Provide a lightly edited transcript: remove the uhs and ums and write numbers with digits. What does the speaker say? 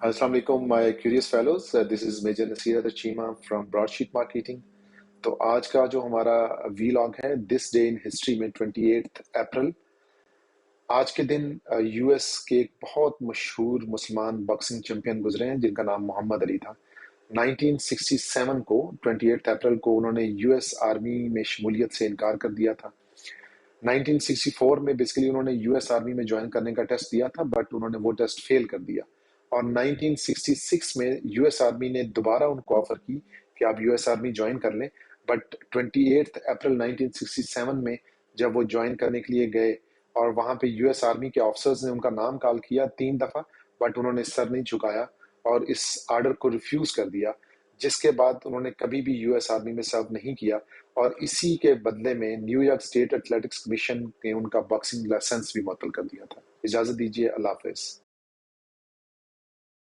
Assalamu alaikum, my curious fellows. This is Major Nasir Chima from Broadsheet Marketing. तो आज का जो हमारा वीलॉग है दिस डे इन हिस्ट्री में 28 अप्रैल। आज के दिन यूएस के एक बहुत मशहूर मुसलमान बॉक्सिंग चैंपियन गुजरे हैं जिनका नाम मोहम्मद अली था। 1967 को 28 अप्रैल को उन्होंने यूएस आर्मी में शमूलियत से इनकार कर दिया था। 1964 में बेसिकली उन्होंने यूएस आर्मी में ज्वाइन करने का टेस्ट दिया था बट उन्होंने वो टेस्ट फेल कर दिया। और 1966 में यूएस आर्मी ने दोबारा उनको ऑफर की कि आप यूएस आर्मी ज्वाइन कर लें, बट 28 अप्रैल 1967 में जब वो ज्वाइन करने के लिए गए और वहां पे यूएस आर्मी के ऑफिसर्स ने उनका नाम कॉल किया 3 दफा, बट उन्होंने सर नहीं झुकाया और इस आर्डर को रिफ्यूज कर दिया, जिसके बाद उन्होंने कभी भी यूएस आर्मी में सर्व नहीं किया। और इसी के बदले में न्यूयॉर्क स्टेट एथलेटिक्स कमीशन ने उनका बॉक्सिंग लाइसेंस भी मुअत्तल कर दिया था। इजाजत दीजिए, अल्लाह हाफिज।